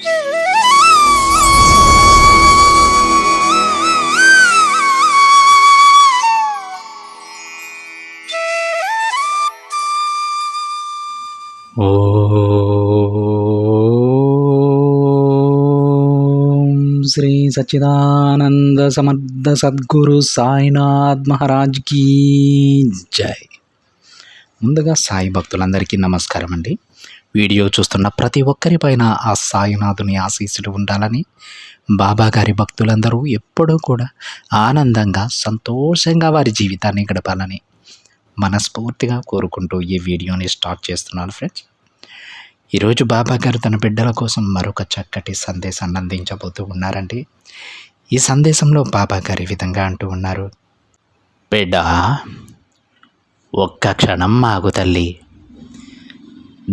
ఓం శ్రీ సచ్చిదానంద సమర్థ సద్గురు సాయినాథ్ మహారాజ్ కీ జై. ముందుగా సాయి భక్తులందరికీ నమస్కారం అండి. వీడియో చూస్తున్న ప్రతి ఒక్కరిపైన ఆ సాయినాథుని ఆశీస్సులు ఉండాలని, బాబా గారి భక్తులందరూ ఎప్పుడూ కూడా ఆనందంగా సంతోషంగా వారి జీవితాన్ని గడపాలని మనస్ఫూర్తిగా కోరుకుంటూ ఈ వీడియోని స్టార్ట్ చేస్తున్నాను ఫ్రెండ్స్. ఈరోజు బాబా గారు తన బిడ్డల కోసం మరొక చక్కటి సందేశాన్ని అందించబోతూ ఉన్నారండి. ఈ సందేశంలో బాబా గారు ఈ విధంగా అంటూ ఉన్నారు. బిడ్డ, ఒక్క క్షణం ఆగు తల్లి.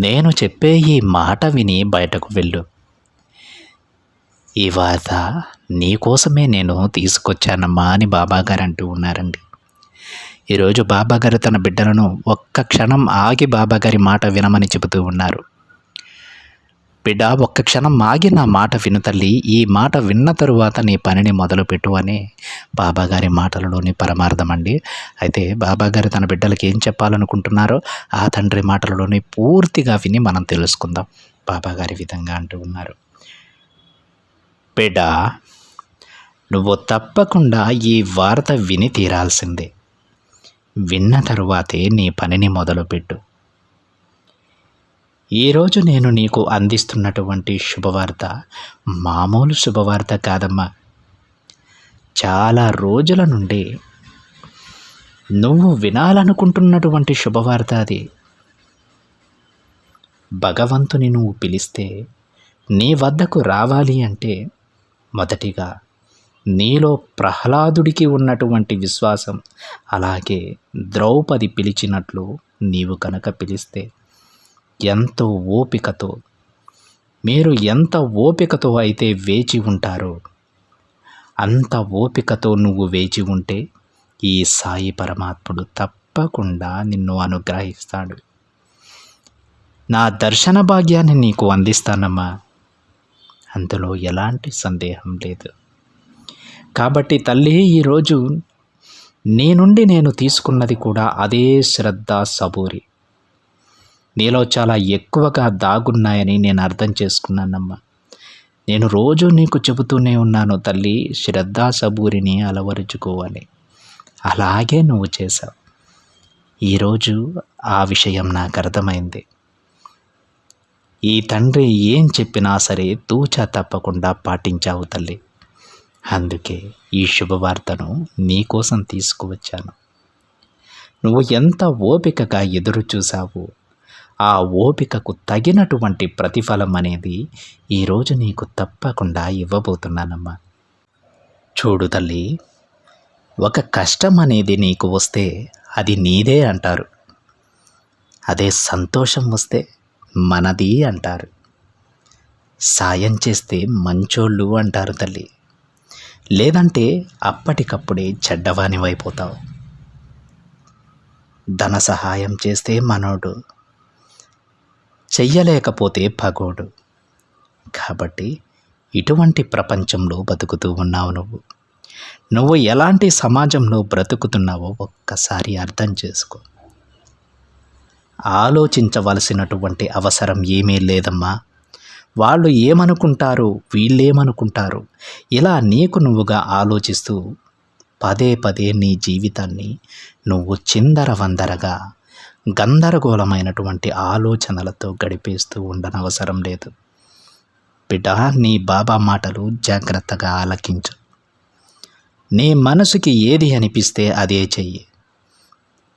నేను చెప్పే ఈ మాట విని బయటకు వెళ్ళు. ఈ వార్త నీకోసమే నేను తీసుకొచ్చానమ్మా అని బాబా గారు అంటూ ఉన్నారండి. ఈరోజు బాబా గారు తన బిడ్డలను ఒక్క క్షణం ఆగి బాబా గారి మాట వినమని చెబుతూ ఉన్నారు. బిడ్డ, ఒక్క క్షణం ఆగి నా మాట విను తల్లి. ఈ మాట విన్న తరువాత నీ పనిని మొదలుపెట్టు అని బాబాగారి మాటలలోని పరమార్థం అండి. అయితే బాబాగారు తన బిడ్డలకి ఏం చెప్పాలనుకుంటున్నారో ఆ తండ్రి మాటలలోని పూర్తిగా విని మనం తెలుసుకుందాం. బాబాగారి విధంగా అంటూ ఉన్నారు. బిడ్డ, నువ్వు తప్పకుండా ఈ వార్త విని తీరాల్సిందే. విన్న తరువాతే నీ పనిని మొదలుపెట్టు. ఈరోజు నేను నీకు అందిస్తున్నటువంటి శుభవార్త మామూలు శుభవార్త కాదమ్మా. చాలా రోజుల నుండి నువ్వు వినాలనుకుంటున్నటువంటి శుభవార్త అది. భగవంతుని నువ్వు పిలిస్తే నీ వద్దకు రావాలి అంటే మొదటిగా నీలో ప్రహ్లాదుడికి ఉన్నటువంటి విశ్వాసం, అలాగే ద్రౌపది పిలిచినట్లు నీవు కనుక పిలిస్తే ఎంతో ఓపికతో, మీరు ఎంత ఓపికతో అయితే వేచి ఉంటారో అంత ఓపికతో నువ్వు వేచి ఉంటే ఈ సాయి పరమాత్ముడు తప్పకుండా నిన్ను అనుగ్రహిస్తాడు. నా దర్శన భాగ్యాన్ని నీకు అందిస్తానమ్మా, అందులో ఎలాంటి సందేహం లేదు. కాబట్టి తల్లి, ఈరోజు నీ నుండి నేను తీసుకున్నది కూడా అదే శ్రద్ధ, సబూరి. నీలో చాలా ఎక్కువగా దాగున్నాయని నేను అర్థం చేసుకున్నానమ్మా. నేను రోజు నీకు చెబుతూనే ఉన్నాను తల్లి, శ్రద్ధా సబూరిని అలవరుచుకోవాలి. అలాగే నువ్వు చేశావు. ఈరోజు ఆ విషయం నాకు అర్థమైంది. ఈ తండ్రి ఏం చెప్పినా సరే తూచా తప్పకుండా పాటించావు తల్లి. అందుకే ఈ శుభవార్తను నీకోసం తీసుకువచ్చాను. నువ్వు ఎంత ఓపికగా ఎదురు చూసావు, ఆ ఓపికకు తగినటువంటి ప్రతిఫలం అనేది ఈరోజు నీకు తప్పకుండా ఇవ్వబోతున్నానమ్మా. చూడు తల్లి, ఒక కష్టం అనేది నీకు వస్తే అది నీదే అంటారు. అదే సంతోషం వస్తే మనది అంటారు. సాయం చేస్తే మంచోళ్ళు అంటారు తల్లి. లేదంటే అప్పటికప్పుడే చెడ్డవానివైపోతావు. ధన సహాయం చేస్తే మనోడు, చెయ్యలేకపోతే పగోడు. కాబట్టి ఇటువంటి ప్రపంచంలో బతుకుతూ ఉన్నావు నువ్వు ఎలాంటి సమాజంలో బ్రతుకుతున్నావో ఒక్కసారి అర్థం చేసుకో. ఆలోచించవలసినటువంటి అవసరం ఏమీ లేదమ్మా. వాళ్ళు ఏమనుకుంటారు, వీళ్ళేమనుకుంటారు, ఇలా నీకు నువ్వుగా ఆలోచిస్తూ పదే పదే నీ జీవితాన్ని నువ్వు చిందరవందరగా గందరగోళమైనటువంటి ఆలోచనలతో గడిపేస్తూ ఉండనవసరం లేదు. బిడ్డ, నీ బాబా మాటలు జాగ్రత్తగా ఆలకించు. నీ మనసుకి ఏది అనిపిస్తే అదే చెయ్యి.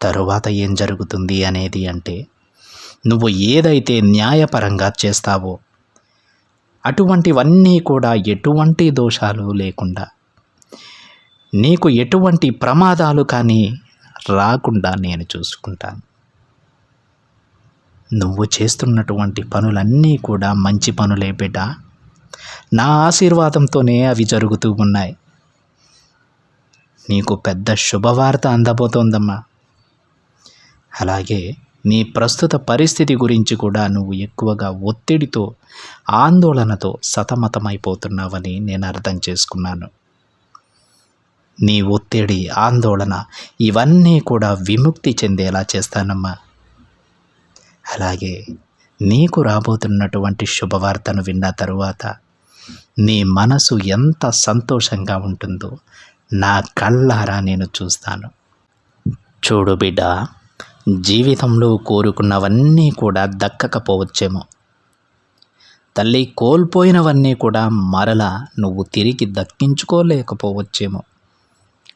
తరువాత ఏం జరుగుతుంది అనేది అంటే, నువ్వు ఏదైతే న్యాయపరంగా చేస్తావో అటువంటివన్నీ కూడా ఎటువంటి దోషాలు లేకుండా, నీకు ఎటువంటి ప్రమాదాలు కానీ రాకుండా నేను చూసుకుంటాను. నువ్వు చేస్తున్నటువంటి పనులన్నీ కూడా మంచి పనులే బిడ్డ. నా ఆశీర్వాదంతోనే అవి జరుగుతూ ఉన్నాయి. నీకు పెద్ద శుభవార్త అందబోతోందమ్మా. అలాగే నీ ప్రస్తుత పరిస్థితి గురించి కూడా నువ్వు ఎక్కువగా ఒత్తిడితో, ఆందోళనతో సతమతమైపోతున్నావని నేను అర్థం చేసుకున్నాను. నీ ఒత్తిడి, ఆందోళన ఇవన్నీ కూడా విముక్తి చెందేలా చేస్తానమ్మా. అలాగే నీకు రాబోతున్నటువంటి శుభవార్తను విన్న తరువాత నీ మనసు ఎంత సంతోషంగా ఉంటుందో నా కళ్ళారా నేను చూస్తాను. చూడు బిడ్డ, జీవితంలో కోరుకున్నవన్నీ కూడా దక్కకపోవచ్చేమో. తల్లి, కోల్పోయినవన్నీ కూడా మరలా నువ్వు తిరిగి దక్కించుకోలేకపోవచ్చేమో.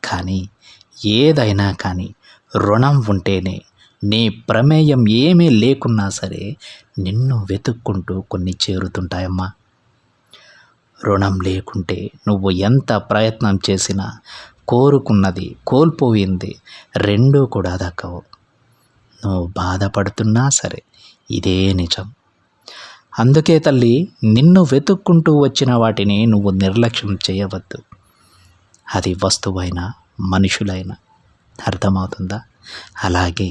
కానీ ఏదైనా కానీ రుణం ఉంటేనే, నీ ప్రమేయం ఏమీ లేకున్నా సరే నిన్ను వెతుక్కుంటూ కొన్ని చేరుతుంటాయమ్మా. రుణం లేకుంటే నువ్వు ఎంత ప్రయత్నం చేసినా కోరుకున్నది, కోల్పోయింది రెండూ కూడా దక్కవు. నువ్వు బాధపడుతున్నా సరే ఇదే నిజం. అందుకే తల్లి, నిన్ను వెతుక్కుంటూ వచ్చిన వాటిని నువ్వు నిర్లక్ష్యం చేయవద్దు. అది వస్తువైనా, మనుషులైనా. అర్థమవుతుందా? అలాగే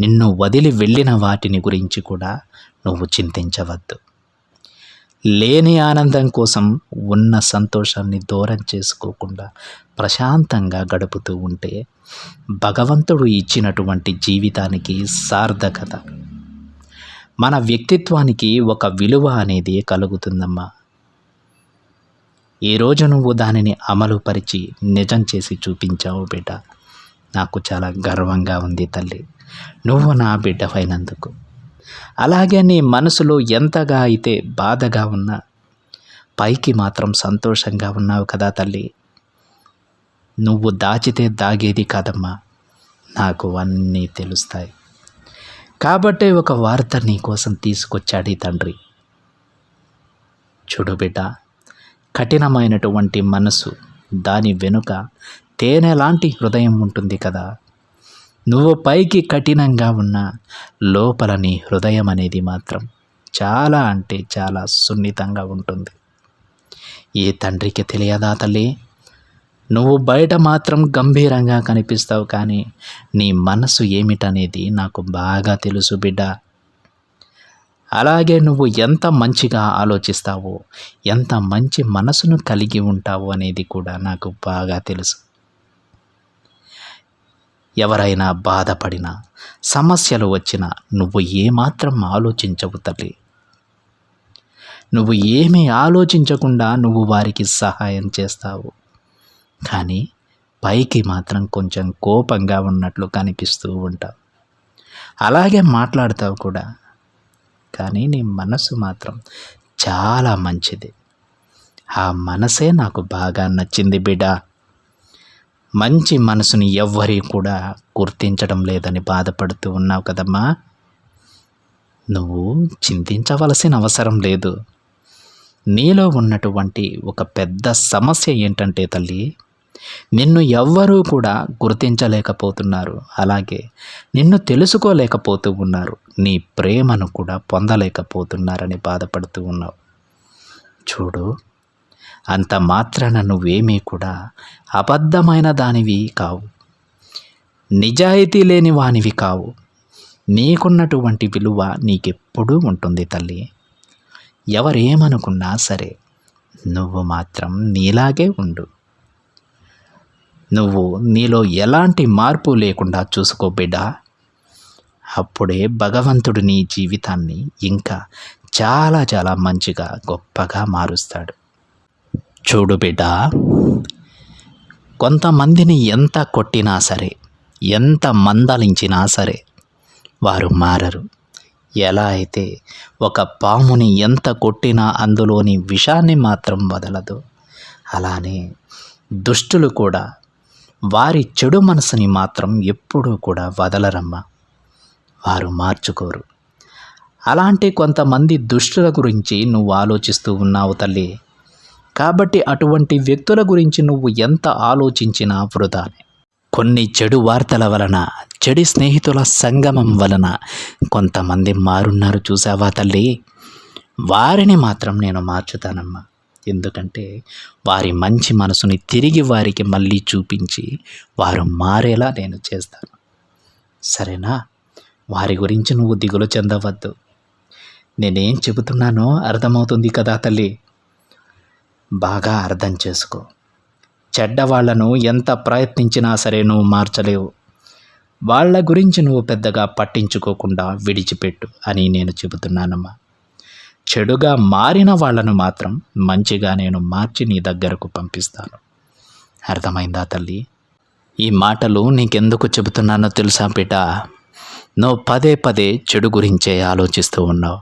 నిన్ను వదిలి వెళ్ళిన వాటిని గురించి కూడా నువ్వు చింతించవద్దు. లేని ఆనందం కోసం ఉన్న సంతోషాన్ని దూరం చేసుకోకుండా ప్రశాంతంగా గడుపుతూ ఉంటే భగవంతుడు ఇచ్చినటువంటి జీవితానికి సార్థకత, మన వ్యక్తిత్వానికి ఒక విలువ అనేది కలుగుతుందమ్మా. ఈరోజు నువ్వు దానిని అమలుపరిచి నిజం చేసి చూపించావు బిడ్డ. నాకు చాలా గర్వంగా ఉంది తల్లి, నువ్వు నా బిడ్డవైనందుకు. అలాగే నీ మనసులో ఎంతగా అయితే బాధగా ఉన్నా పైకి మాత్రం సంతోషంగా ఉన్నావు కదా తల్లి. నువ్వు దాచితే దాగేది కాదమ్మా, నాకు అన్నీ తెలుస్తాయి. కాబట్టే ఒక వార్త నీ కోసం తీసుకొచ్చాడు ఈ తండ్రి. చూడు బిడ్డ, కఠినమైనటువంటి మనసు, దాని వెనుక తేనె లాంటి హృదయం ఉంటుంది కదా. నువ్వు పైకి కఠినంగా ఉన్న లోపల నీ హృదయం అనేది మాత్రం చాలా అంటే చాలా సున్నితంగా ఉంటుంది. ఏ తండ్రికి తెలియదా తల్లి? నువ్వు బయట మాత్రం గంభీరంగా కనిపిస్తావు, కానీ నీ మనసు ఏమిటనేది నాకు బాగా తెలుసు బిడ్డ. అలాగే నువ్వు ఎంత మంచిగా ఆలోచిస్తావో, ఎంత మంచి మనసును కలిగి ఉంటావో అనేది కూడా నాకు బాగా తెలుసు. ఎవరైనా బాధపడినా, సమస్యలు వచ్చినా నువ్వు ఏమాత్రం ఆలోచించవు తల్లి. నువ్వు ఏమీ ఆలోచించకుండా నువ్వు వారికి సహాయం చేస్తావు. కానీ పైకి మాత్రం కొంచెం కోపంగా ఉన్నట్లు కనిపిస్తూ ఉంటావు. అలాగే మాట్లాడతావు కూడా, కానీ నీ మనసు మాత్రం చాలా మంచిది. ఆ మనసే నాకు బాగా నచ్చింది బిడ్డ. మంచి మనసుని ఎవ్వరి కూడా గుర్తించడం లేదని బాధపడుతూ ఉన్నావు కదమ్మా. నువ్వు చింతించవలసిన అవసరం లేదు. నీలో ఉన్నటువంటి ఒక పెద్ద సమస్య ఏంటంటే తల్లి, నిన్ను ఎవ్వరూ కూడా గుర్తించలేకపోతున్నారు. అలాగే నిన్ను తెలుసుకోలేకపోతూ ఉన్నారు. నీ ప్రేమను కూడా పొందలేకపోతున్నారని బాధపడుతూ ఉన్నావు. చూడు, అంత మాత్రాన నువ్వేమీ కూడా అబద్ధమైన దానివి కావు, నిజాయితీ లేని వానివి కావు. నీకున్నటువంటి విలువ నీకెప్పుడూ ఉంటుంది తల్లి. ఎవరేమనుకున్నా సరే నువ్వు మాత్రం నీలాగే ఉండు. నువ్వు నీలో ఎలాంటి మార్పు లేకుండా చూసుకో బిడ్డ. అప్పుడే భగవంతుడు నీ జీవితాన్ని ఇంకా చాలా చాలా మంచిగా, గొప్పగా మారుస్తాడు. చూడు బిడ్డ, కొంతమందిని ఎంత కొట్టినా సరే, ఎంత మందలించినా సరే వారు మారరు. ఎలా అయితే ఒక పాముని ఎంత కొట్టినా అందులోని విషాన్ని మాత్రం వదలదు, అలానే దుష్టులు కూడా వారి చెడు మనసుని మాత్రం ఎప్పుడూ కూడా వదలరమ్మా. వారు మార్చుకోరు. అలాంటి కొంతమంది దుష్టుల గురించి నువ్వు ఆలోచిస్తూ ఉన్నావు తల్లి. కాబట్టి అటువంటి వ్యక్తుల గురించి నువ్వు ఎంత ఆలోచించినా వృధానే. కొన్ని చెడు వార్తల వలన, చెడు స్నేహితుల సంగమం వలన కొంతమంది మారున్నారు చూసావా తల్లి. వారిని మాత్రం నేను మార్చుతానమ్మా. ఎందుకంటే వారి మంచి మనసుని తిరిగి వారికి మళ్ళీ చూపించి వారు మారేలా నేను చేస్తాను. సరేనా? వారి గురించి నువ్వు దిగులు చెందవద్దు. నేనేం చెబుతున్నానో అర్థమవుతుంది కదా తల్లి? బాగా అర్థం చేసుకో. చెడ్డవాళ్లను ఎంత ప్రయత్నించినా సరే నువ్వు మార్చలేవు. వాళ్ళ గురించి నువ్వు పెద్దగా పట్టించుకోకుండా విడిచిపెట్టు అని నేను చెబుతున్నానమ్మా. చెడుగా మారిన వాళ్ళను మాత్రం మంచిగా నేను మార్చి నీ దగ్గరకు పంపిస్తాను. అర్థమైందా తల్లి? ఈ మాటలు నీకెందుకు చెబుతున్నానో తెలుసా బిడ్డ? నువ్వు పదే పదే చెడు గురించే ఆలోచిస్తూ ఉన్నావు.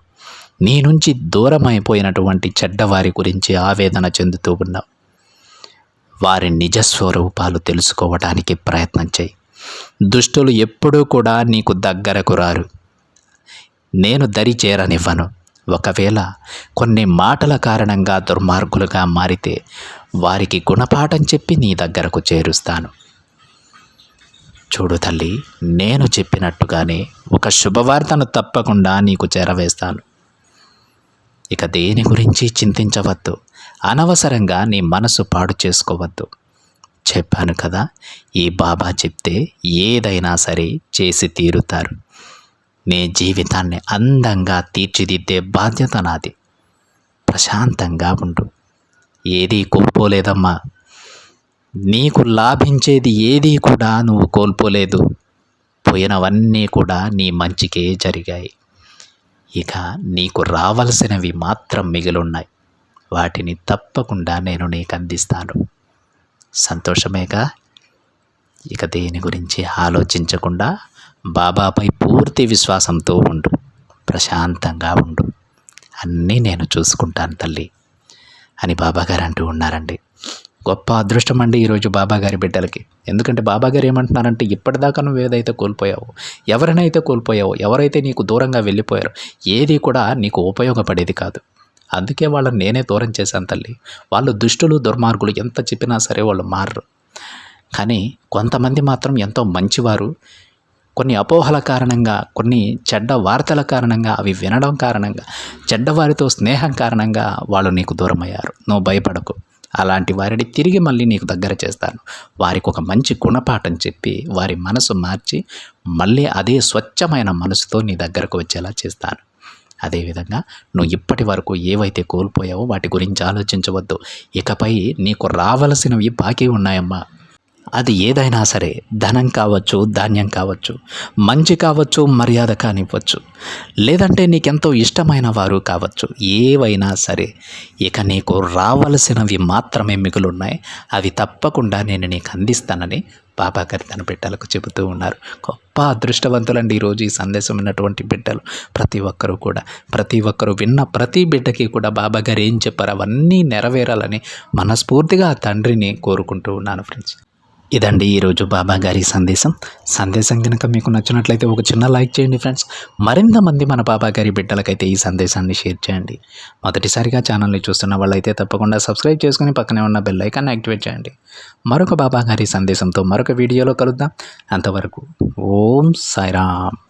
నీ నుంచి దూరం అయిపోయినటువంటి చెడ్డవారి గురించి ఆవేదన చెందుతూ ఉన్నావు. వారి నిజస్వరూపాలు తెలుసుకోవడానికి ప్రయత్నం చేయి. దుష్టులు ఎప్పుడూ కూడా నీకు దగ్గరకు రారు. నేను దరి చేరనివ్వను. ఒకవేళ కొన్ని మాటల కారణంగా దుర్మార్గులుగా మారితే వారికి గుణపాఠం చెప్పి నీ దగ్గరకు చేరుస్తాను. చూడు తల్లి, నేను చెప్పినట్టుగానే ఒక శుభవార్తను తప్పకుండా నీకు చేరవేస్తాను. ఇక దేని గురించి చింతించవద్దు. అనవసరంగా నీ మనసు పాడు చేసుకోవద్దు. చెప్పాను కదా, ఈ బాబా చెప్తే ఏదైనా సరే చేసి తీరుతారు. నీ జీవితాన్ని అందంగా తీర్చిదిద్దే బాధ్యత నాది. ప్రశాంతంగా ఉండు. ఏదీ కోల్పోలేదమ్మా. నీకు లాభించేది ఏదీ కూడా నువ్వు కోల్పోలేదు. పోయినవన్నీ కూడా నీ మంచికే జరిగాయి. ఇక నీకు రావలసినవి మాత్రం మిగిలున్నాయి. వాటిని తప్పకుండా నేను నీకు అందిస్తాను. సంతోషమేగా? ఇక దేని గురించి ఆలోచించకుండా బాబాపై పూర్తి విశ్వాసంతో ఉండు. ప్రశాంతంగా ఉండు. అన్నీ నేను చూసుకుంటాను తల్లి అని బాబాగారు అంటూ ఉన్నారండి. గొప్ప అదృష్టం అండి ఈరోజు బాబాగారి బిడ్డలకి. ఎందుకంటే బాబాగారు ఏమంటున్నారంటే, ఇప్పటిదాకా నువ్వు ఏదైతే కోల్పోయావో, ఎవరినైతే కోల్పోయావో, ఎవరైతే నీకు దూరంగా వెళ్ళిపోయారో ఏది కూడా నీకు ఉపయోగపడేది కాదు. అందుకే వాళ్ళని నేనే దూరం చేశాను తల్లి. వాళ్ళు దుష్టులు, దుర్మార్గులు, ఎంత చెప్పినా సరే వాళ్ళు మారరు. కానీ కొంతమంది మాత్రం ఎంతో మంచివారు. కొన్ని అపోహల కారణంగా, కొన్ని చెడ్డ వార్తల కారణంగా, అవి వినడం కారణంగా, చెడ్డవారితో స్నేహం కారణంగా వాళ్ళు నీకు దూరం అయ్యారు. నువ్వు భయపడకు. అలాంటి వారిని తిరిగి మళ్ళీ నీకు దగ్గర చేస్తాను. వారికి ఒక మంచి గుణపాఠం చెప్పి వారి మనసు మార్చి మళ్ళీ అదే స్వచ్ఛమైన మనసుతో నీ దగ్గరకు వచ్చేలా చేస్తాను. అదేవిధంగా నువ్వు ఇప్పటి వరకు ఏవైతే కోల్పోయావో వాటి గురించి ఆలోచించవద్దు. ఇకపై నీకు రావలసినవి బాకీ ఉన్నాయమ్మా. అది ఏదైనా సరే, ధనం కావచ్చు, ధాన్యం కావచ్చు, మంచి కావచ్చు, మర్యాద కానివ్వచ్చు, లేదంటే నీకెంతో ఇష్టమైన వారు కావచ్చు, ఏవైనా సరే ఇక నీకు రావలసినవి మాత్రమే మిగులున్నాయి. అవి తప్పకుండా నేను నీకు అందిస్తానని బాబాగారు తన బిడ్డలకు చెబుతూ ఉన్నారు. గొప్ప అదృష్టవంతులండి ఈరోజు ఈ సందేశం విన్నటువంటి బిడ్డలు. ప్రతి ఒక్కరూ విన్న ప్రతి బిడ్డకి కూడా బాబాగారు ఏం చెప్పారు అవన్నీ నెరవేరాలని మనస్ఫూర్తిగా ఆ తండ్రిని కోరుకుంటూ ఉన్నాను ఫ్రెండ్స్. ఇదండి ఈరోజు బాబాగారి సందేశం కనుక మీకు నచ్చినట్లయితే ఒక చిన్న లైక్ చేయండి ఫ్రెండ్స్. మరింత మంది మన బాబాగారి బిడ్డలకైతే ఈ సందేశాన్ని షేర్ చేయండి. మొదటిసారిగా ఛానల్ని చూస్తున్న వాళ్ళైతే తప్పకుండా సబ్స్క్రైబ్ చేసుకుని పక్కనే ఉన్న బెల్ ఐకాన్ని యాక్టివేట్ చేయండి. మరొక బాబాగారి సందేశంతో మరొక వీడియోలో కలుద్దాం. అంతవరకు ఓం సాయిరామ్.